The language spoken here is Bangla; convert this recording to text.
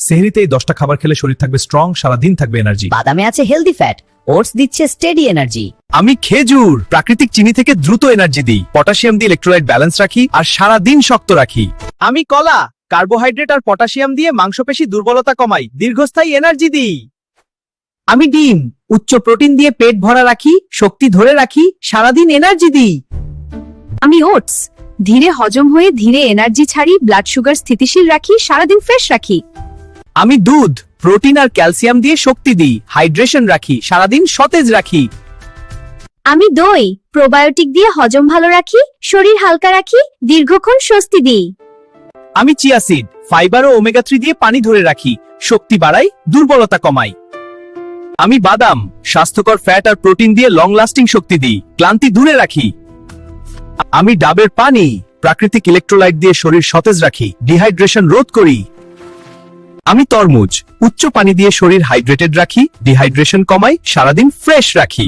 সেহরিতেই 10টা খাবার খেলে শরীর থাকবে স্ট্রং, সারাদিন থাকবে এনার্জি। বাদামে আছে হেলদি ফ্যাট, ওটস দিচ্ছে স্টেডি এনার্জি। আমি খেজুর, প্রাকৃতিক চিনি থেকে দ্রুত এনার্জি দিই, পটাশিয়াম দিয়ে ইলেকট্রোলাইট ব্যালেন্স রাখি আর সারাদিন শক্ত রাখি। আমি কলা, কার্বোহাইড্রেট আর পটাশিয়াম দিয়ে মাংসপেশি দুর্বলতা কমাই, দীর্ঘস্থায়ী এনার্জি দিই। আমি ডিম, উচ্চ প্রোটিন দিয়ে পেট ভরা রাখি, শক্তি ধরে রাখি, সারাদিন এনার্জি দিই। আমি ওটস, ধীরে হজম হয়ে ধীরে এনার্জি ছাড়ি, ব্লাড সুগার স্থিতিশীল রাখি, সারাদিন ফ্রেশ রাখি। আমি দুধ, প্রোটিন আর ক্যালসিয়াম দিয়ে শক্তি দিই, হাইড্রেশন রাখি, সারাদিন সতেজ রাখি। আমি দই, প্রোবায়োটিক দিয়ে হজম ভালো রাখি, শরীর হালকা রাখি, দীর্ঘক্ষণ স্বস্তি দিই। আমি চিয়া সিড, ফাইবার ও ওমেগা 3 দিয়ে পানি ধরে রাখি, শক্তি বাড়াই, দুর্বলতা কমাই। আমি বাদাম, স্বাস্থ্যকর ফ্যাট আর প্রোটিন দিয়ে লং লাস্টিং শক্তি দিই, ক্লান্তি দূরে রাখি। আমি ডাবের পানি, প্রাকৃতিক ইলেকট্রোলাইট দিয়ে শরীর সতেজ রাখি, ডিহাইড্রেশন রোধ করি। আমি তরমুজ, উচ্চ পানি দিয়ে শরীর হাইড্রেটেড রাখি, ডিহাইড্রেশন কমাই, সারাদিন ফ্রেশ রাখি।